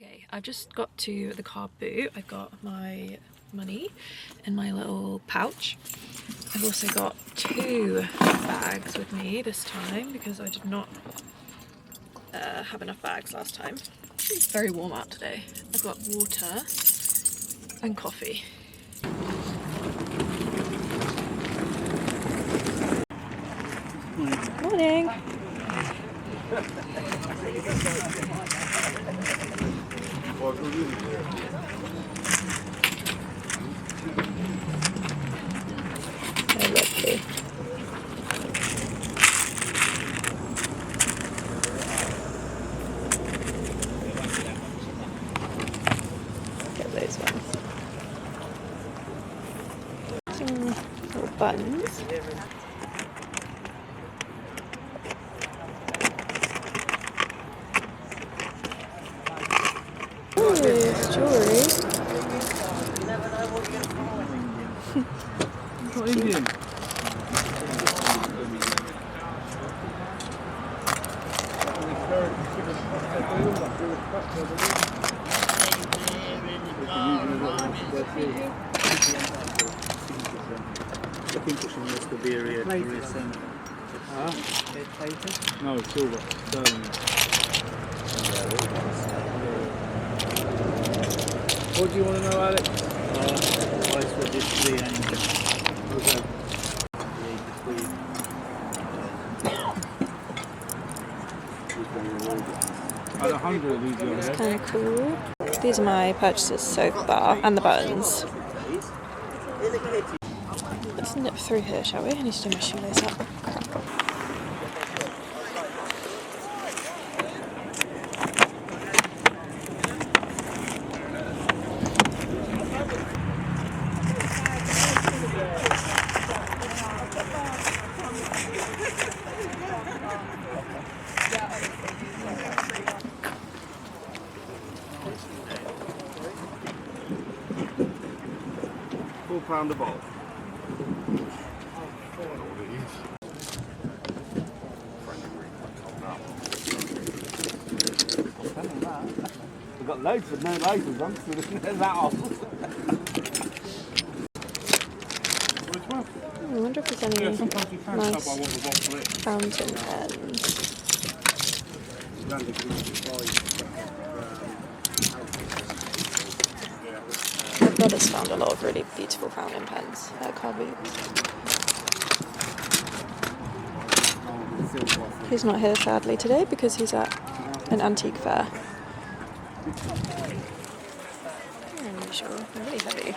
Okay, I've just got to the car boot. I've got my money in my little pouch. I've also got 2 bags with me this time because I did not have enough bags last time. It's very warm out today. I've got water and coffee. Morning! How lovely. Get those ones. Some little buttons. Ooh, jewellery. Not Indian. I think it's from Scabieria. No, silver. What do you want to know, Alex? Price for this 3 okay. At 100 of these It's kind of cool. These are my purchases so far, and the buttons. Let's nip through here, shall we? I need to do my shoelace up. £4 a bowl. We've got loads with no lasers on, so there's that off. Which one? I wonder if there's any nice fountain pens. My brother's found a lot of really beautiful fountain pens at Carboot. He's not here sadly today because he's at an antique fair. Unusual, they're really heavy.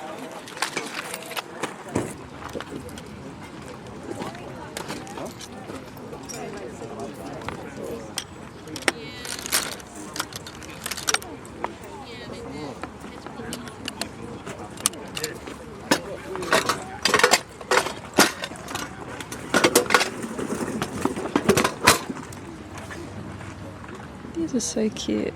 These are so cute.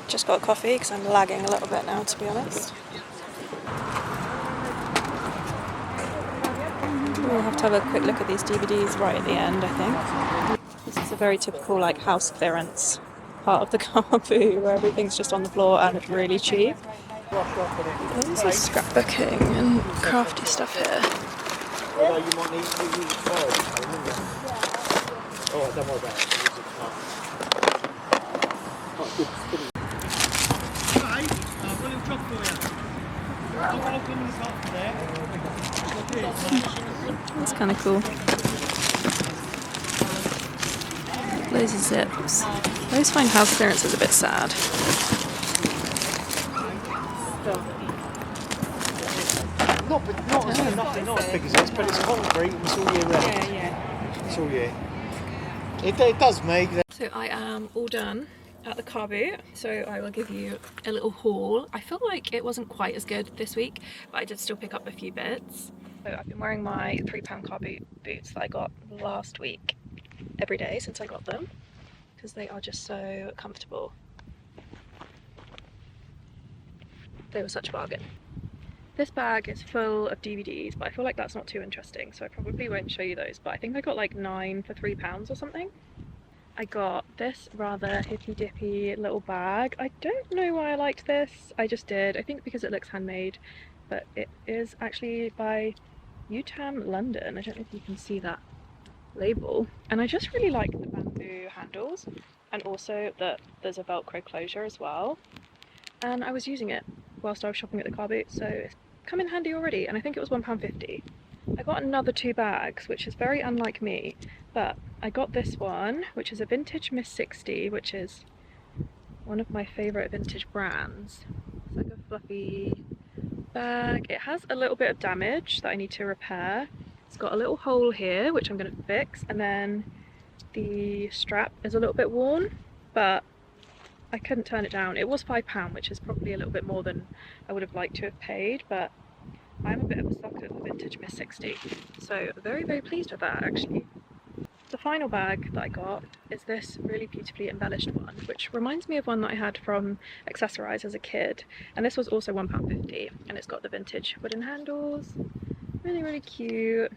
Just got coffee because I'm lagging a little bit now, to be honest. We'll have to have a quick look at these DVDs right at the end, I think. This is a very typical like house clearance part of the car boot where everything's just on the floor and it's really cheap. There's some scrapbooking and crafty stuff here. Oh, don't worry about it. That's kind of cool. Loads of zips. I always find house clearances a bit sad. Not not as big as this, but it's concrete and it's all year round. Yeah. It's all year. It does make that. So I am all done at the car boot, so I will give you a little haul. I feel like it wasn't quite as good this week, but I did still pick up a few bits. So I've been wearing my £3 car boots that I got last week every day since I got them, because they are just so comfortable. They were such a bargain. This bag is full of DVDs, but I feel like that's not too interesting, so I probably won't show you those, but I think I got like 9 for £3 or something. I got this rather hippy-dippy little bag. I don't know why I liked this, I just did. I think because it looks handmade, but it is actually by UTAM London. I don't know if you can see that label. And I just really like the bamboo handles, and also that there's a Velcro closure as well. And I was using it whilst I was shopping at the car boot, so it's come in handy already, and I think it was £1.50. I got another 2 bags, which is very unlike me, but I got this one, which is a vintage Miss 60, which is one of my favourite vintage brands. It's like a fluffy bag. It has a little bit of damage that I need to repair. It's got a little hole here, which I'm going to fix, and then the strap is a little bit worn, but I couldn't turn it down. It was £5, which is probably a little bit more than I would have liked to have paid, but I'm a bit of a sucker for vintage Miss 60, so very, very pleased with that actually. The final bag that I got is this really beautifully embellished one, which reminds me of one that I had from Accessorize as a kid, and this was also £1.50, and it's got the vintage wooden handles. Really, really cute.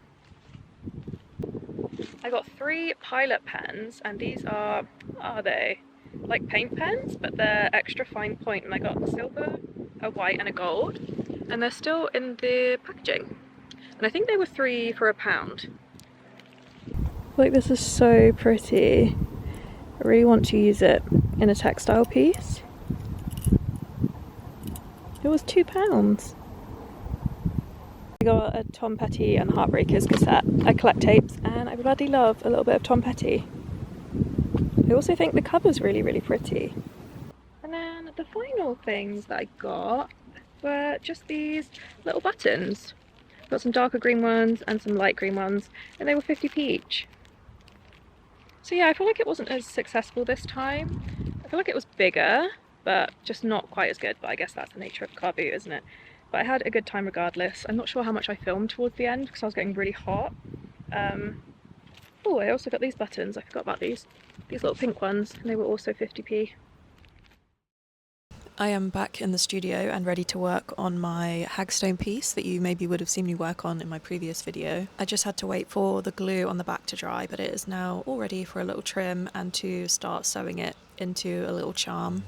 I got 3 Pilot pens, and these are, what are they? Like paint pens, but they're extra fine point, and I got a silver, a white and a gold, and they're still in the packaging, and I think they were 3 for £1. Like, this is so pretty. I really want to use it in a textile piece. It was £2. I got a Tom Petty and the Heartbreakers cassette. I collect tapes and I bloody love a little bit of Tom Petty. I also think the cover's really, really pretty. And then the final things that I got were just these little buttons. Got some darker green ones and some light green ones, and they were 50p each. So yeah, I feel like it wasn't as successful this time. I feel like it was bigger, but just not quite as good, but I guess that's the nature of a car boot, isn't it? But I had a good time regardless. I'm not sure how much I filmed towards the end because I was getting really hot. Oh, I also got these buttons. I forgot about these little pink ones, and they were also 50p. I am back in the studio and ready to work on my hagstone piece that you maybe would have seen me work on in my previous video. I just had to wait for the glue on the back to dry, but it is now all ready for a little trim and to start sewing it into a little charm.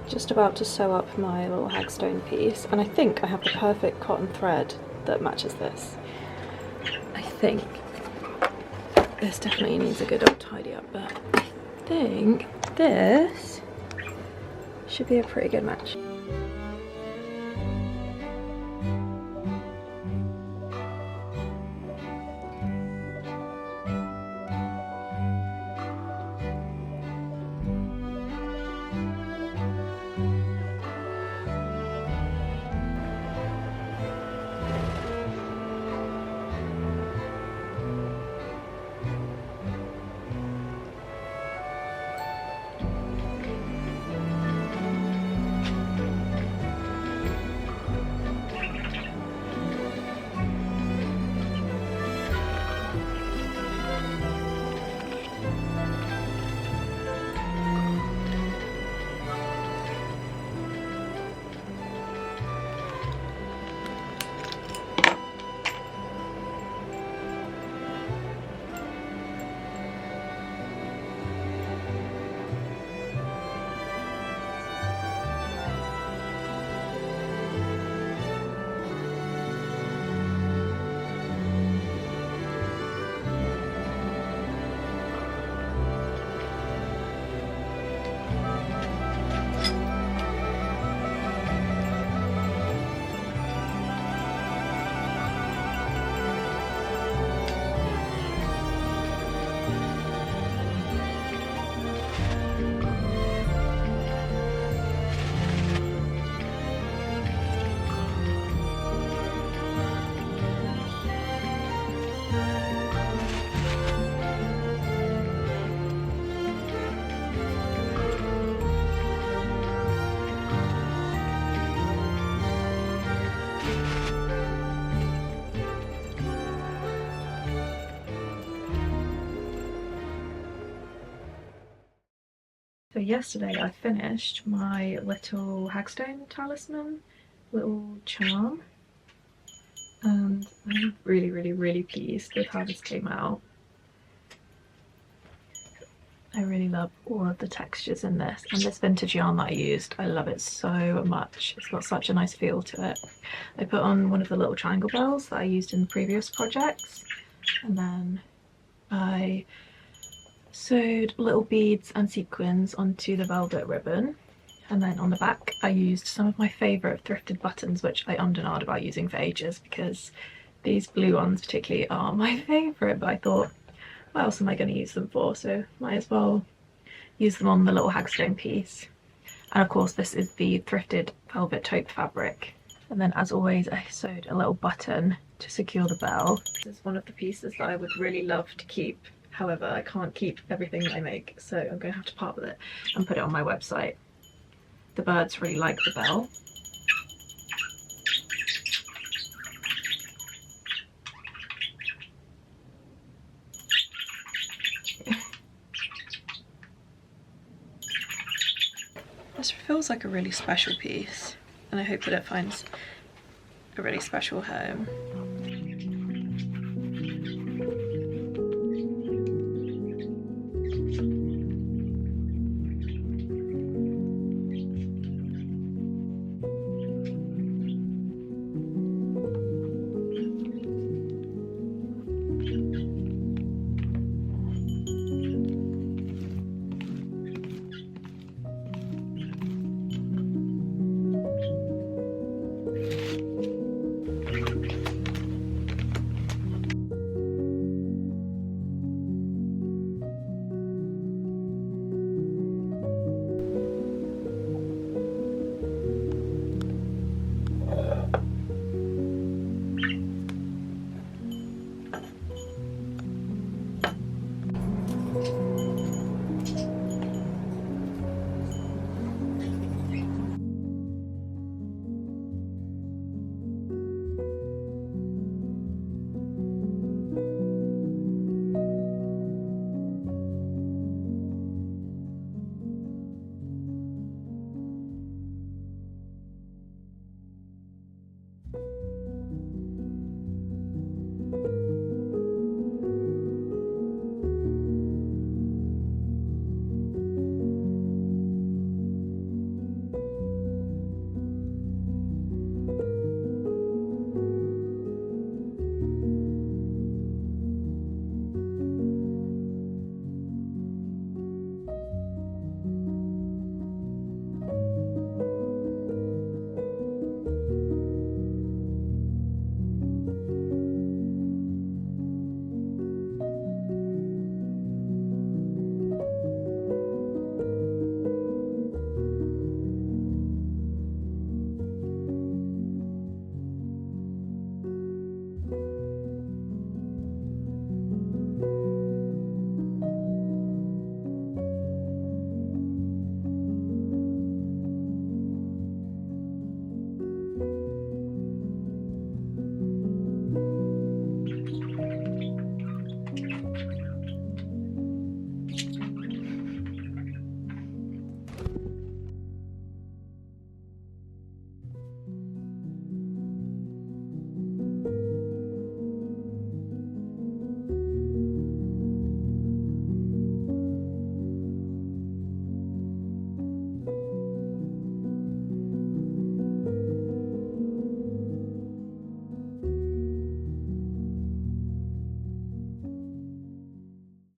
Just about to sew up my little hagstone piece, and I think I have the perfect cotton thread that matches this. I think this definitely needs a good old tidy up, but I think this should be a pretty good match. yesterday I finished my little hagstone talisman, little charm, and I'm really pleased with how this came out. I really love all of the textures in this, and this vintage yarn that I used, I love it so much. It's got such a nice feel to it. I put on one of the little triangle bells that I used in previous projects, and then I sewed little beads and sequins onto the velvet ribbon, and then on the back I used some of my favourite thrifted buttons, which I ummed and ahed about using for ages because these blue ones particularly are my favourite, but I thought, what else am I going to use them for, so might as well use them on the little hagstone piece. And of course this is the thrifted velvet taupe fabric. And then as always I sewed a little button to secure the bell. This is one of the pieces that I would really love to keep. However, I can't keep everything that I make, so I'm going to have to part with it and put it on my website. The birds really like the bell. This feels like a really special piece, and I hope that it finds a really special home.